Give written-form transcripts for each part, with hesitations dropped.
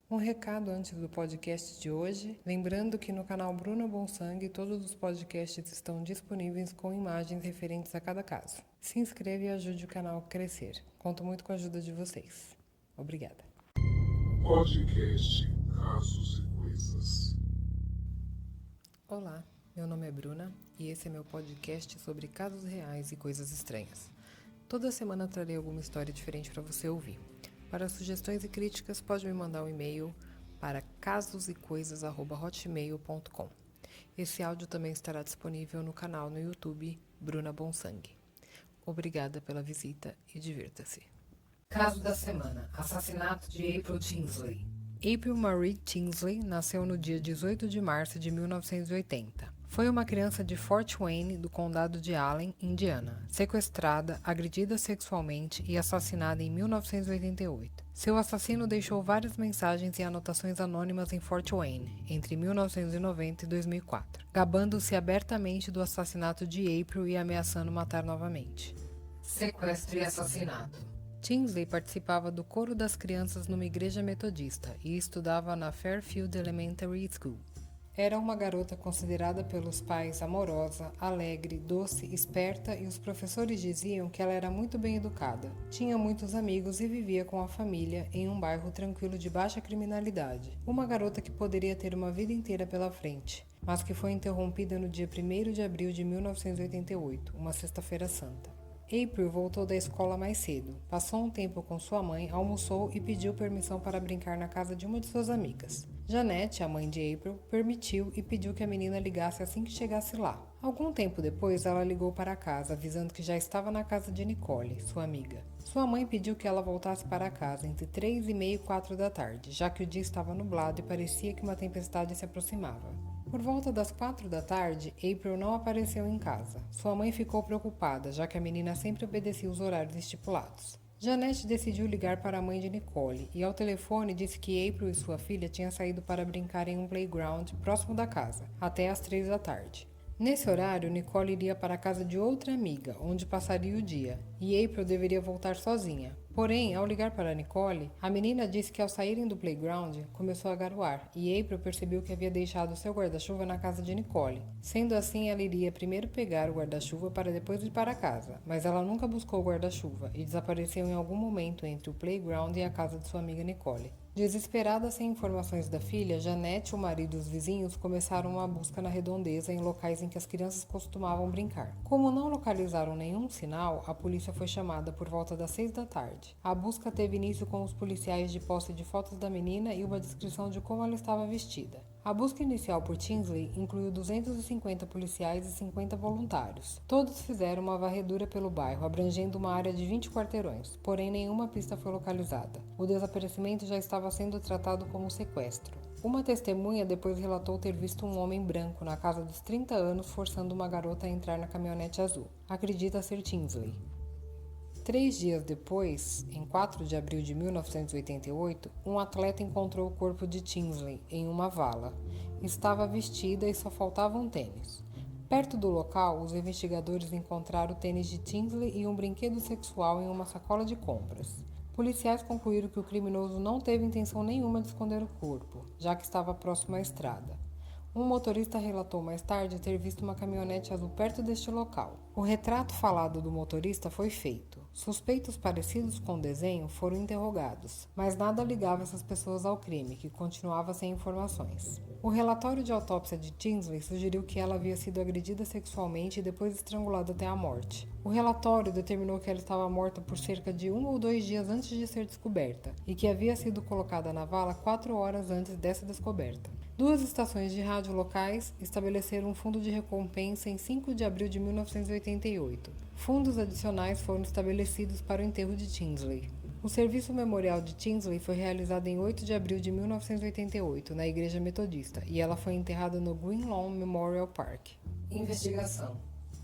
Um recado antes do podcast de hoje, lembrando que no canal Bruna Bonsangue todos os podcasts estão disponíveis com imagens referentes a cada caso. Se inscreva e ajude o canal a crescer. Conto muito com a ajuda de vocês. Obrigada. Podcast Casos e Coisas. Olá, meu nome é Bruna e esse é meu podcast sobre casos reais e coisas estranhas. Toda semana trarei alguma história diferente para você ouvir. Para sugestões e críticas, pode me mandar um e-mail para casosecoisas@hotmail.com. Esse áudio também estará disponível no canal no YouTube Bruna Bonsangue. Obrigada pela visita e divirta-se. Caso da semana: assassinato de April Tinsley. April Marie Tinsley nasceu no dia 18 de março de 1980. Foi uma criança de Fort Wayne, do condado de Allen, Indiana, sequestrada, agredida sexualmente e assassinada em 1988. Seu assassino deixou várias mensagens e anotações anônimas em Fort Wayne, entre 1990 e 2004, gabando-se abertamente do assassinato de April e ameaçando matar novamente. Sequestro e assassinato. Tinsley participava do coro das crianças numa igreja metodista e estudava na Fairfield Elementary School. Era uma garota considerada pelos pais amorosa, alegre, doce, esperta e os professores diziam que ela era muito bem educada. Tinha muitos amigos e vivia com a família em um bairro tranquilo de baixa criminalidade. Uma garota que poderia ter uma vida inteira pela frente, mas que foi interrompida no dia 1º de abril de 1988, uma sexta-feira santa. April voltou da escola mais cedo, passou um tempo com sua mãe, almoçou e pediu permissão para brincar na casa de uma de suas amigas. Janete, a mãe de April, permitiu e pediu que a menina ligasse assim que chegasse lá. Algum tempo depois, ela ligou para casa, avisando que já estava na casa de Nicole, sua amiga. Sua mãe pediu que ela voltasse para casa entre 3h30 e 4 da tarde, já que o dia estava nublado e parecia que uma tempestade se aproximava. Por volta das 4 da tarde, April não apareceu em casa. Sua mãe ficou preocupada, já que a menina sempre obedecia os horários estipulados. Janete decidiu ligar para a mãe de Nicole e ao telefone disse que April e sua filha tinham saído para brincar em um playground próximo da casa, até às 3 da tarde. Nesse horário, Nicole iria para a casa de outra amiga, onde passaria o dia, e April deveria voltar sozinha. Porém, ao ligar para Nicole, a menina disse que ao saírem do playground, começou a garoar, e April percebeu que havia deixado seu guarda-chuva na casa de Nicole. Sendo assim, ela iria primeiro pegar o guarda-chuva para depois ir para casa, mas ela nunca buscou o guarda-chuva e desapareceu em algum momento entre o playground e a casa de sua amiga Nicole. Desesperada sem informações da filha, Janete, o marido e os vizinhos começaram uma busca na redondeza em locais em que as crianças costumavam brincar. Como não localizaram nenhum sinal, a polícia foi chamada por volta das 6 da tarde. A busca teve início com os policiais de posse de fotos da menina e uma descrição de como ela estava vestida. A busca inicial por Tinsley incluiu 250 policiais e 50 voluntários. Todos fizeram uma varredura pelo bairro, abrangendo uma área de 20 quarteirões, porém nenhuma pista foi localizada. O desaparecimento já estava sendo tratado como sequestro. Uma testemunha depois relatou ter visto um homem branco na casa dos 30 anos forçando uma garota a entrar na caminhonete azul. Acredita ser Tinsley. 3 dias depois, em 4 de abril de 1988, um atleta encontrou o corpo de Tinsley em uma vala. Estava vestida e só faltava um tênis. Perto do local, os investigadores encontraram o tênis de Tinsley e um brinquedo sexual em uma sacola de compras. Policiais concluíram que o criminoso não teve intenção nenhuma de esconder o corpo, já que estava próximo à estrada. Um motorista relatou mais tarde ter visto uma caminhonete azul perto deste local. O retrato falado do motorista foi feito. Suspeitos parecidos com o desenho foram interrogados, mas nada ligava essas pessoas ao crime, que continuava sem informações. O relatório de autópsia de Tinsley sugeriu que ela havia sido agredida sexualmente e depois estrangulada até a morte. O relatório determinou que ela estava morta por cerca de 1 ou 2 dias antes de ser descoberta e que havia sido colocada na vala 4 horas antes dessa descoberta. 2 estações de rádio locais estabeleceram um fundo de recompensa em 5 de abril de 1988. Fundos adicionais foram estabelecidos para o enterro de Tinsley. O serviço memorial de Tinsley foi realizado em 8 de abril de 1988, na Igreja Metodista, e ela foi enterrada no Green Lawn Memorial Park. Investigação.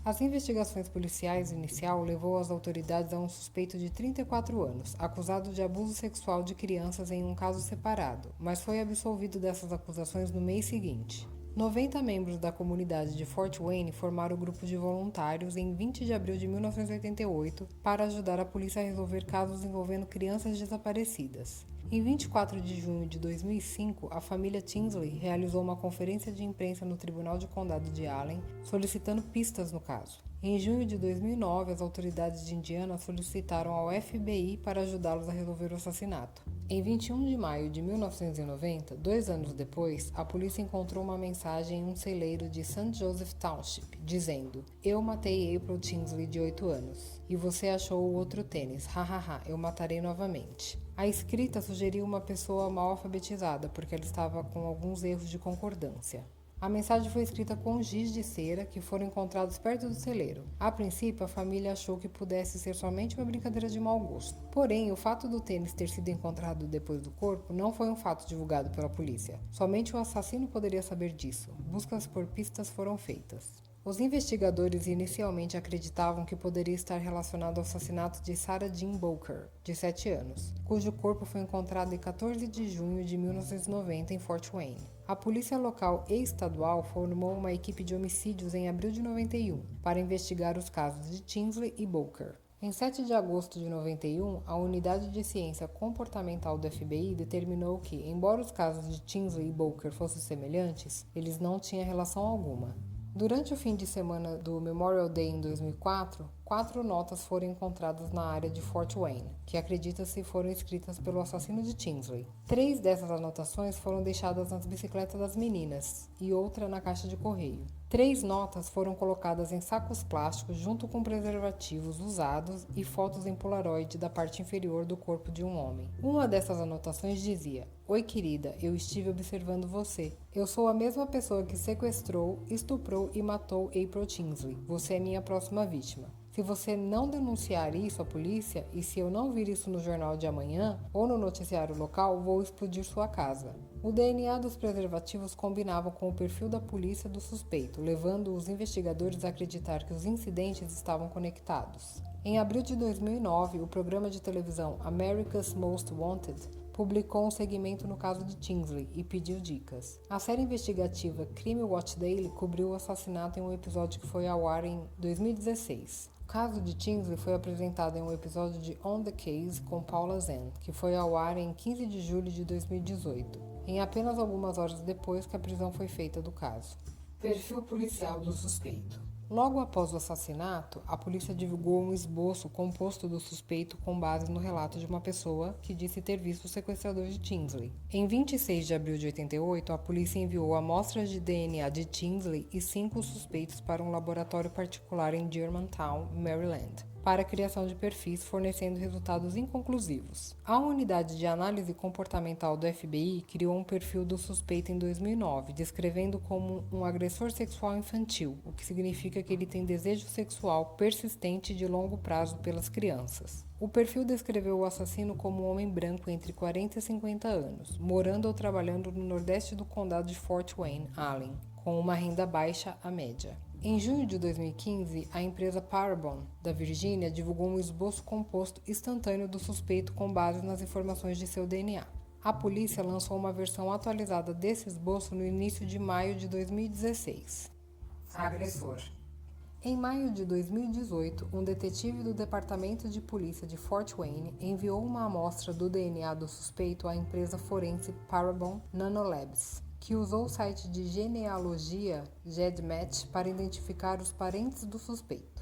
As investigações policiais inicial levou as autoridades a um suspeito de 34 anos, acusado de abuso sexual de crianças em um caso separado, mas foi absolvido dessas acusações no mês seguinte. 90 membros da comunidade de Fort Wayne formaram o grupo de voluntários em 20 de abril de 1988 para ajudar a polícia a resolver casos envolvendo crianças desaparecidas. Em 24 de junho de 2005, a família Tinsley realizou uma conferência de imprensa no Tribunal de Condado de Allen, solicitando pistas no caso. Em junho de 2009, as autoridades de Indiana solicitaram ao FBI para ajudá-los a resolver o assassinato. Em 21 de maio de 1990, 2 anos depois, a polícia encontrou uma mensagem em um celeiro de St. Joseph Township, dizendo: "Eu matei April Tinsley, de 8 anos, e você achou o outro tênis, hahaha, eu matarei novamente." A escrita sugeriu uma pessoa mal alfabetizada, porque ela estava com alguns erros de concordância. A mensagem foi escrita com giz de cera que foram encontrados perto do celeiro. A princípio, a família achou que pudesse ser somente uma brincadeira de mau gosto. Porém, o fato do tênis ter sido encontrado depois do corpo não foi um fato divulgado pela polícia. Somente o assassino poderia saber disso. Buscas por pistas foram feitas. Os investigadores inicialmente acreditavam que poderia estar relacionado ao assassinato de Sarah Jean Bowker, de 7 anos, cujo corpo foi encontrado em 14 de junho de 1990 em Fort Wayne. A polícia local e estadual formou uma equipe de homicídios em abril de 91 para investigar os casos de Tinsley e Bowker. Em 7 de agosto de 91, a Unidade de Ciência Comportamental do FBI determinou que, embora os casos de Tinsley e Bowker fossem semelhantes, eles não tinham relação alguma. Durante o fim de semana do Memorial Day em 2004, 4 notas foram encontradas na área de Fort Wayne, que acredita-se foram escritas pelo assassino de Tinsley. 3 dessas anotações foram deixadas nas bicicletas das meninas e outra na caixa de correio. 3 notas foram colocadas em sacos plásticos junto com preservativos usados e fotos em Polaroid da parte inferior do corpo de um homem. Uma dessas anotações dizia: "Oi, querida, eu estive observando você. Eu sou a mesma pessoa que sequestrou, estuprou e matou April Tinsley. Você é minha próxima vítima. Se você não denunciar isso à polícia e se eu não vir isso no jornal de amanhã ou no noticiário local, vou explodir sua casa." O DNA dos preservativos combinava com o perfil da polícia do suspeito, levando os investigadores a acreditar que os incidentes estavam conectados. Em abril de 2009, o programa de televisão America's Most Wanted publicou um segmento no caso de Tinsley e pediu dicas. A série investigativa Crime Watch Daily cobriu o assassinato em um episódio que foi ao ar em 2016. O caso de Tinsley foi apresentado em um episódio de On the Case com Paula Zen, que foi ao ar em 15 de julho de 2018, em apenas algumas horas depois que a prisão foi feita do caso. Perfil policial do suspeito. Logo após o assassinato, a polícia divulgou um esboço composto do suspeito com base no relato de uma pessoa que disse ter visto o sequestrador de Tinsley. Em 26 de abril de 88, a polícia enviou amostras de DNA de Tinsley e 5 suspeitos para um laboratório particular em Germantown, Maryland, para a criação de perfis, fornecendo resultados inconclusivos. A unidade de análise comportamental do FBI criou um perfil do suspeito em 2009, descrevendo como um agressor sexual infantil, o que significa que ele tem desejo sexual persistente de longo prazo pelas crianças. O perfil descreveu o assassino como um homem branco entre 40 e 50 anos, morando ou trabalhando no nordeste do condado de Fort Wayne, Allen, com uma renda baixa à média. Em junho de 2015, a empresa Parabon, da Virgínia, divulgou um esboço composto instantâneo do suspeito com base nas informações de seu DNA. A polícia lançou uma versão atualizada desse esboço no início de maio de 2016. Agressor. Em maio de 2018, um detetive do Departamento de Polícia de Fort Wayne enviou uma amostra do DNA do suspeito à empresa forense Parabon Nanolabs, que usou o site de genealogia GEDmatch para identificar os parentes do suspeito.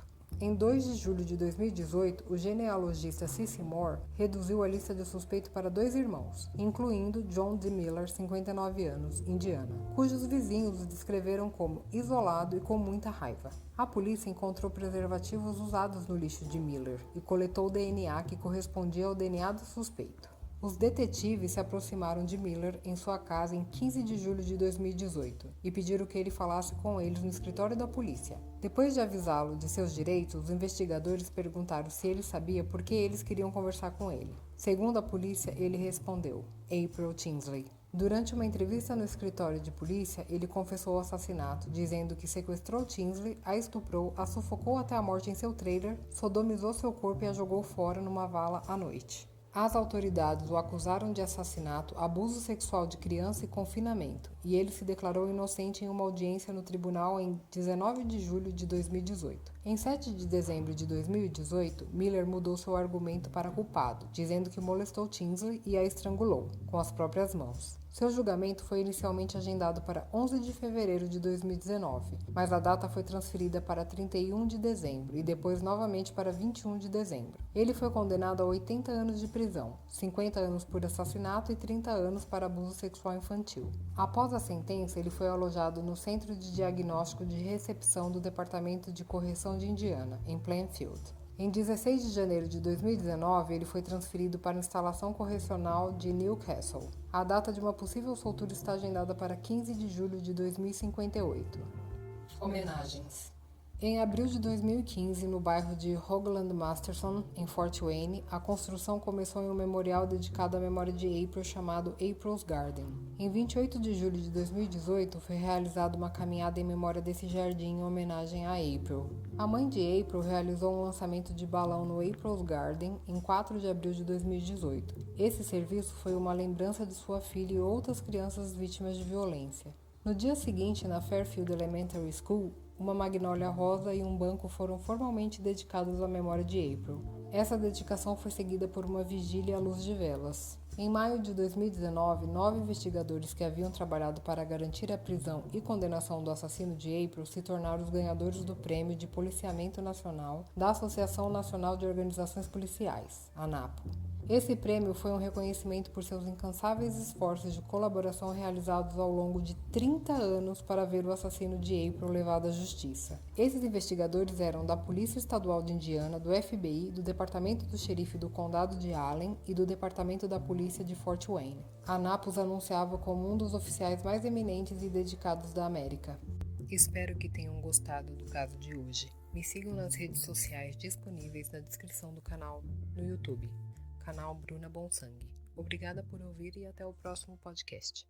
Em 2 de julho de 2018, o genealogista Cissy Moore reduziu a lista de suspeitos para 2 irmãos, incluindo John D. Miller, 59 anos, Indiana, cujos vizinhos o descreveram como isolado e com muita raiva. A polícia encontrou preservativos usados no lixo de Miller e coletou o DNA que correspondia ao DNA do suspeito. Os detetives se aproximaram de Miller em sua casa em 15 de julho de 2018 e pediram que ele falasse com eles no escritório da polícia. Depois de avisá-lo de seus direitos, os investigadores perguntaram se ele sabia por que eles queriam conversar com ele. Segundo a polícia, ele respondeu: April Tinsley. Durante uma entrevista no escritório de polícia, ele confessou o assassinato, dizendo que sequestrou Tinsley, a estuprou, a sufocou até a morte em seu trailer, sodomizou seu corpo e a jogou fora numa vala à noite. As autoridades o acusaram de assassinato, abuso sexual de criança e confinamento, e ele se declarou inocente em uma audiência no tribunal em 19 de julho de 2018. Em 7 de dezembro de 2018, Miller mudou seu argumento para culpado, dizendo que molestou Tinsley e a estrangulou, com as próprias mãos. Seu julgamento foi inicialmente agendado para 11 de fevereiro de 2019, mas a data foi transferida para 31 de dezembro e depois novamente para 21 de dezembro. Ele foi condenado a 80 anos de prisão, 50 anos por assassinato e 30 anos para abuso sexual infantil. Após a sentença, ele foi alojado no Centro de Diagnóstico de Recepção do Departamento de Correção de Indiana, em Plainfield. Em 16 de janeiro de 2019, ele foi transferido para a instalação correcional de Newcastle. A data de uma possível soltura está agendada para 15 de julho de 2058. Homenagens. Em abril de 2015, no bairro de Hoagland Masterson, em Fort Wayne, a construção começou em um memorial dedicado à memória de April chamado April's Garden. Em 28 de julho de 2018, foi realizada uma caminhada em memória desse jardim em homenagem a April. A mãe de April realizou um lançamento de balão no April's Garden em 4 de abril de 2018. Esse serviço foi uma lembrança de sua filha e outras crianças vítimas de violência. No dia seguinte, na Fairfield Elementary School, uma magnólia rosa e um banco foram formalmente dedicados à memória de April. Essa dedicação foi seguida por uma vigília à luz de velas. Em maio de 2019, 9 investigadores que haviam trabalhado para garantir a prisão e condenação do assassino de April se tornaram os ganhadores do Prêmio de Policiamento Nacional da Associação Nacional de Organizações Policiais, ANAPO. Esse prêmio foi um reconhecimento por seus incansáveis esforços de colaboração realizados ao longo de 30 anos para ver o assassino de April levado à justiça. Esses investigadores eram da Polícia Estadual de Indiana, do FBI, do Departamento do Xerife do Condado de Allen e do Departamento da Polícia de Fort Wayne. A ANAPO os anunciava como um dos oficiais mais eminentes e dedicados da América. Espero que tenham gostado do caso de hoje. Me sigam nas redes sociais disponíveis na descrição do canal no YouTube. Canal Bruna Bonsangue. Obrigada por ouvir e até o próximo podcast.